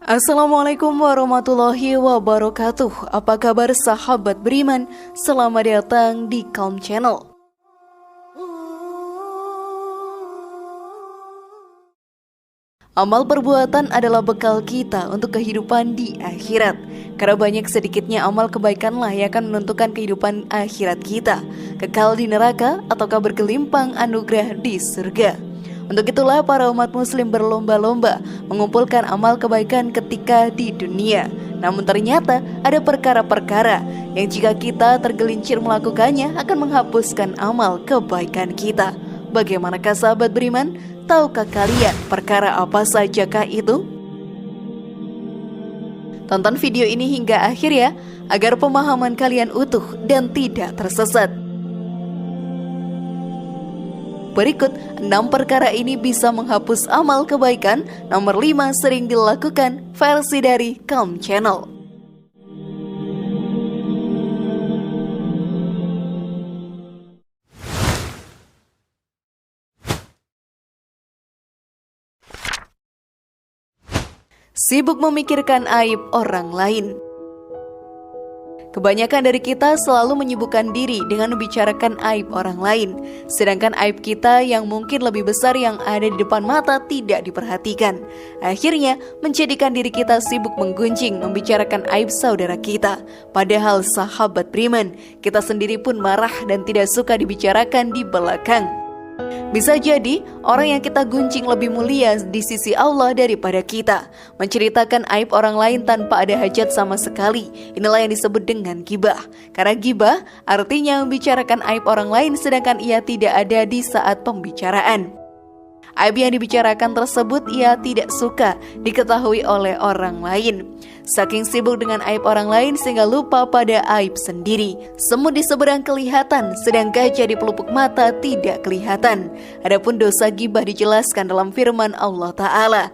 Assalamualaikum warahmatullahi wabarakatuh. Apa kabar sahabat beriman? Selamat datang di Calm Channel. Amal perbuatan adalah bekal kita untuk kehidupan di akhirat. Karena banyak sedikitnya amal kebaikanlah yang akan menentukan kehidupan akhirat kita, kekal di neraka ataukah bergelimpang anugerah di surga. Untuk itulah para umat muslim berlomba-lomba mengumpulkan amal kebaikan ketika di dunia. Namun ternyata ada perkara-perkara yang jika kita tergelincir melakukannya akan menghapuskan amal kebaikan kita. Bagaimanakah sahabat beriman? Tahukah kalian perkara apa sajakah itu? Tonton video ini hingga akhir ya, agar pemahaman kalian utuh dan tidak tersesat. Berikut 6 perkara ini bisa menghapus amal kebaikan. Nomor 5 sering dilakukan, versi dari Calm Channel. Sibuk memikirkan aib orang lain. Kebanyakan dari kita selalu menyibukkan diri dengan membicarakan aib orang lain, sedangkan aib kita yang mungkin lebih besar yang ada di depan mata tidak diperhatikan. Akhirnya menjadikan diri kita sibuk menggunjing membicarakan aib saudara kita. Padahal sahabat beriman, kita sendiri pun marah dan tidak suka dibicarakan di belakang. Bisa jadi orang yang kita gunjing lebih mulia di sisi Allah daripada kita. Menceritakan aib orang lain tanpa ada hajat sama sekali, inilah yang disebut dengan ghibah. Karena ghibah artinya membicarakan aib orang lain sedangkan ia tidak ada di saat pembicaraan. Aib yang dibicarakan tersebut ia tidak suka diketahui oleh orang lain. Saking sibuk dengan aib orang lain sehingga lupa pada aib sendiri. Semut di seberang kelihatan, sedang gajah di pelupuk mata tidak kelihatan. Adapun dosa ghibah dijelaskan dalam firman Allah Ta'ala.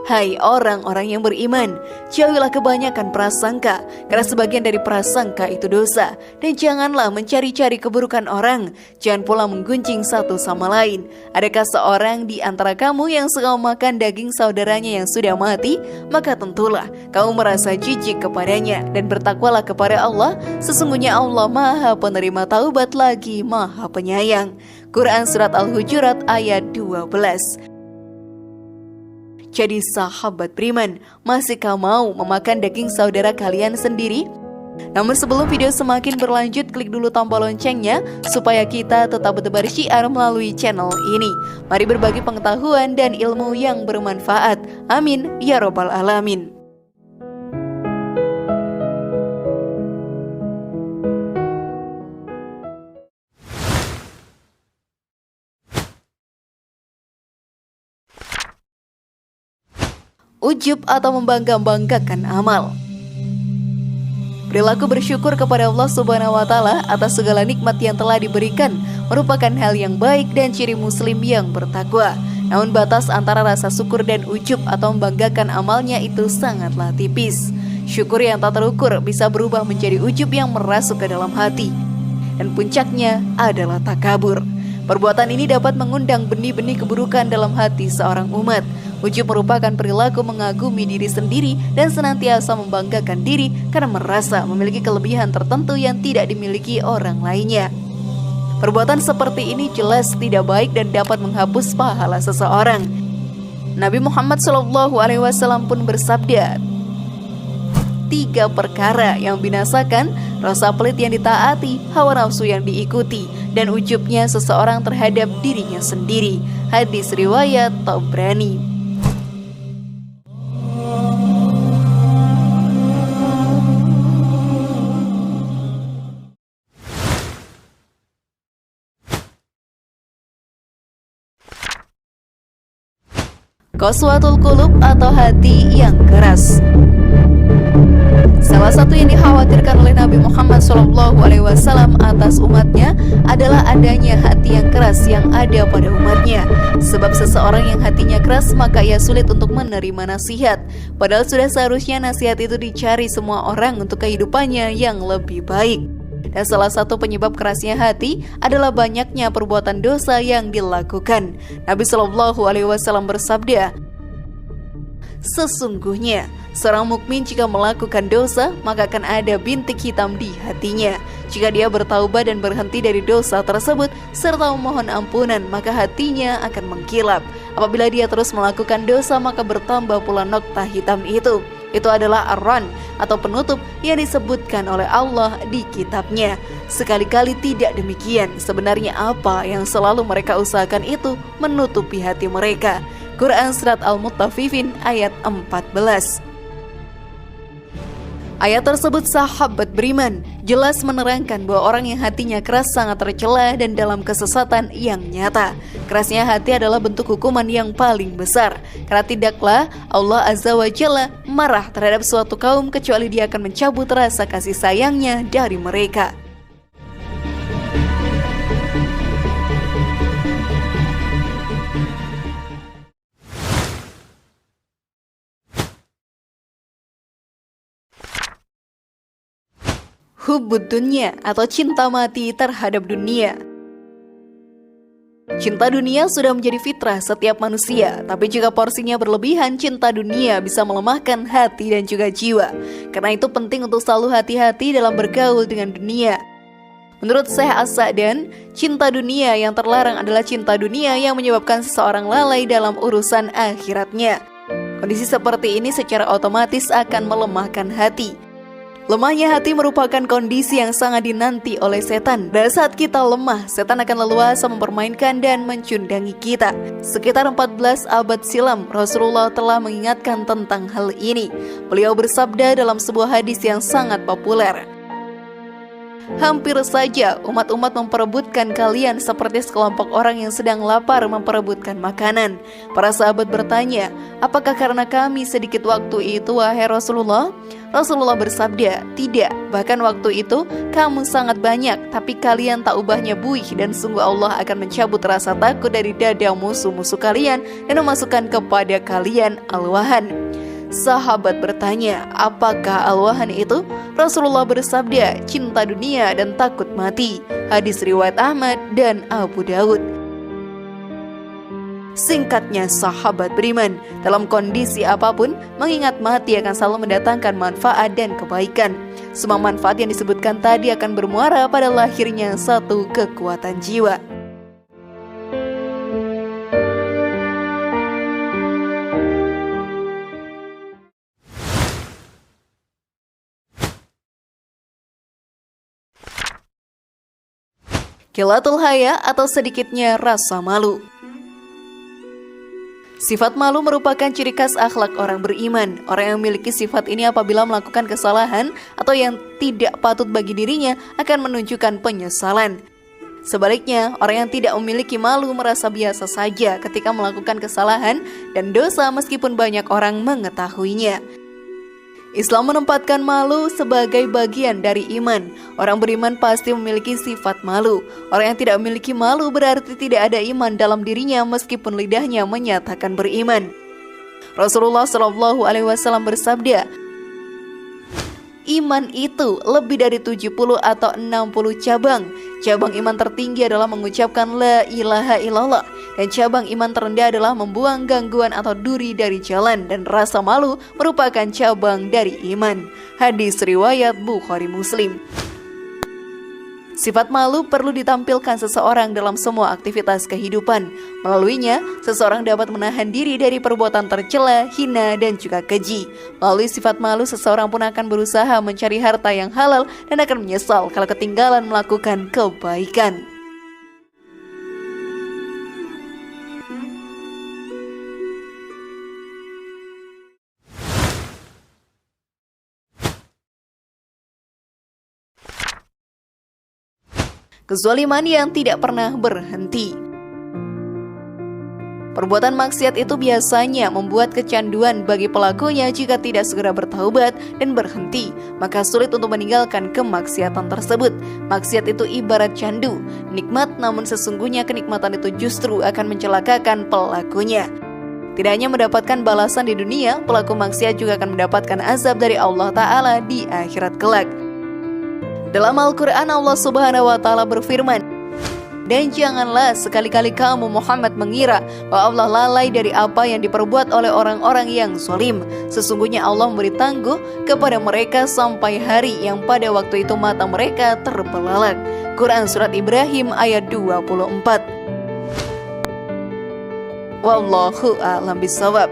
Hai orang-orang yang beriman, jauhilah kebanyakan prasangka, karena sebagian dari prasangka itu dosa. Dan janganlah mencari-cari keburukan orang, jangan pula menggunjing satu sama lain. Adakah seorang di antara kamu yang suka makan daging saudaranya yang sudah mati? Maka tentulah kamu merasa jijik kepadanya, dan bertakwalah kepada Allah. Sesungguhnya Allah Maha Penerima Taubat lagi Maha Penyayang. Quran Surat Al-Hujurat ayat 12. Jadi sahabat beriman, masihkah mau memakan daging saudara kalian sendiri? Namun sebelum video semakin berlanjut, klik dulu tombol loncengnya supaya kita tetap bertebar syiar melalui channel ini. Mari berbagi pengetahuan dan ilmu yang bermanfaat. Amin ya robbal alamin. Ujub atau membangga-banggakan amal. Perilaku bersyukur kepada Allah Subhanahu wa Ta'ala atas segala nikmat yang telah diberikan merupakan hal yang baik dan ciri muslim yang bertakwa. Namun batas antara rasa syukur dan ujub atau membanggakan amalnya itu sangatlah tipis. Syukur yang tak terukur bisa berubah menjadi ujub yang merasuk ke dalam hati. Dan puncaknya adalah takabur. Perbuatan ini dapat mengundang benih-benih keburukan dalam hati seorang umat. Ujub merupakan perilaku mengagumi diri sendiri dan senantiasa membanggakan diri karena merasa memiliki kelebihan tertentu yang tidak dimiliki orang lainnya. Perbuatan seperti ini jelas tidak baik dan dapat menghapus pahala seseorang. Nabi Muhammad SAW pun bersabda, 3 perkara yang binasakan, rasa pelit yang ditaati, hawa nafsu yang diikuti, dan ujubnya seseorang terhadap dirinya sendiri. Hadis riwayat Tabrani. Qaswatul qulub atau hati yang keras. Salah satu yang dikhawatirkan oleh Nabi Muhammad SAW atas umatnya adalah adanya hati yang keras yang ada pada umatnya. Sebab seseorang yang hatinya keras maka ia sulit untuk menerima nasihat. Padahal sudah seharusnya nasihat itu dicari semua orang untuk kehidupannya yang lebih baik. Dan salah satu penyebab kerasnya hati adalah banyaknya perbuatan dosa yang dilakukan. Nabi SAW bersabda, Sesungguhnya seorang mukmin jika melakukan dosa, maka akan ada bintik hitam di hatinya. Jika dia bertaubat dan berhenti dari dosa tersebut serta memohon ampunan, maka hatinya akan mengkilap. Apabila dia terus melakukan dosa, maka bertambah pula nokta hitam itu. Itu adalah ar-ran atau penutup yang disebutkan oleh Allah di kitabnya. Sekali-kali tidak demikian. Sebenarnya apa yang selalu mereka usahakan itu menutupi hati mereka. Quran Surat Al-Mutaffifin ayat 14. Ayat tersebut sahabat beriman jelas menerangkan bahwa orang yang hatinya keras sangat tercela dan dalam kesesatan yang nyata. Kerasnya hati adalah bentuk hukuman yang paling besar, karena tidaklah Allah Azza wa Jalla marah terhadap suatu kaum kecuali Dia akan mencabut rasa kasih sayangnya dari mereka. Hubbud dunya atau cinta mati terhadap dunia. Cinta dunia sudah menjadi fitrah setiap manusia, tapi jika porsinya berlebihan, cinta dunia bisa melemahkan hati dan juga jiwa. Karena itu penting untuk selalu hati-hati dalam bergaul dengan dunia. Menurut Syekh As-Sa'dan, cinta dunia yang terlarang adalah cinta dunia yang menyebabkan seseorang lalai dalam urusan akhiratnya. Kondisi seperti ini secara otomatis akan melemahkan hati. Lemahnya hati merupakan kondisi yang sangat dinanti oleh setan. Dan saat kita lemah, setan akan leluasa mempermainkan dan mencundangi kita. Sekitar 14 abad silam, Rasulullah telah mengingatkan tentang hal ini. Beliau bersabda dalam sebuah hadis yang sangat populer, hampir saja umat-umat memperebutkan kalian seperti sekelompok orang yang sedang lapar memperebutkan makanan. Para sahabat bertanya, apakah karena kami sedikit waktu itu, wahai Rasulullah? Rasulullah bersabda, tidak, bahkan waktu itu kamu sangat banyak, tapi kalian tak ubahnya buih, dan sungguh Allah akan mencabut rasa takut dari dada musuh-musuh kalian dan memasukkan kepada kalian al-wahan. Sahabat bertanya, apakah al-wahan itu? Rasulullah bersabda, cinta dunia dan takut mati. Hadis riwayat Ahmad dan Abu Daud. Singkatnya sahabat beriman, dalam kondisi apapun, mengingat mati akan selalu mendatangkan manfaat dan kebaikan. Semua manfaat yang disebutkan tadi akan bermuara pada lahirnya satu kekuatan jiwa. Qillatul haya atau sedikitnya rasa malu. Sifat malu merupakan ciri khas akhlak orang beriman. Orang yang memiliki sifat ini apabila melakukan kesalahan atau yang tidak patut bagi dirinya akan menunjukkan penyesalan. Sebaliknya, orang yang tidak memiliki malu merasa biasa saja ketika melakukan kesalahan dan dosa meskipun banyak orang mengetahuinya. Islam menempatkan malu sebagai bagian dari iman. Orang beriman pasti memiliki sifat malu. Orang yang tidak memiliki malu berarti tidak ada iman dalam dirinya meskipun lidahnya menyatakan beriman. Rasulullah SAW bersabda, iman itu lebih dari 70 atau 60 cabang. Cabang iman tertinggi adalah mengucapkan la ilaha illallah, dan cabang iman terendah adalah membuang gangguan atau duri dari jalan, dan rasa malu merupakan cabang dari iman. Hadis riwayat Bukhari Muslim. Sifat malu perlu ditampilkan seseorang dalam semua aktivitas kehidupan. Melaluinya, seseorang dapat menahan diri dari perbuatan tercela, hina, dan juga keji. Melalui sifat malu, seseorang pun akan berusaha mencari harta yang halal dan akan menyesal kalau ketinggalan melakukan kebaikan. Kezaliman yang tidak pernah berhenti. Perbuatan maksiat itu biasanya membuat kecanduan bagi pelakunya. Jika tidak segera bertaubat dan berhenti, maka sulit untuk meninggalkan kemaksiatan tersebut. Maksiat itu ibarat candu, nikmat, namun sesungguhnya kenikmatan itu justru akan mencelakakan pelakunya. Tidak hanya mendapatkan balasan di dunia, pelaku maksiat juga akan mendapatkan azab dari Allah Ta'ala di akhirat kelak. Dalam Al-Quran, Allah Subhanahu wa Ta'ala berfirman, Dan janganlah sekali-kali kamu Muhammad mengira bahwa Allah lalai dari apa yang diperbuat oleh orang-orang yang zalim. Sesungguhnya Allah memberi tangguh kepada mereka sampai hari yang pada waktu itu mata mereka terbelalak. Quran Surat Ibrahim ayat 24. Wallahu a'lam bishawab.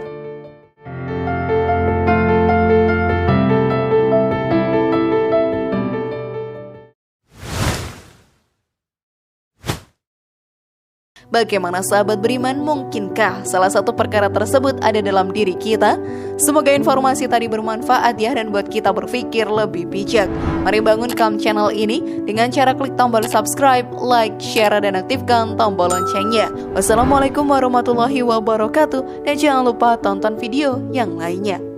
Bagaimana sahabat beriman, mungkinkah salah satu perkara tersebut ada dalam diri kita? Semoga informasi tadi bermanfaat ya dan buat kita berpikir lebih bijak. Mari bangunkan channel ini dengan cara klik tombol subscribe, like, share, dan aktifkan tombol loncengnya. Wassalamualaikum warahmatullahi wabarakatuh dan jangan lupa tonton video yang lainnya.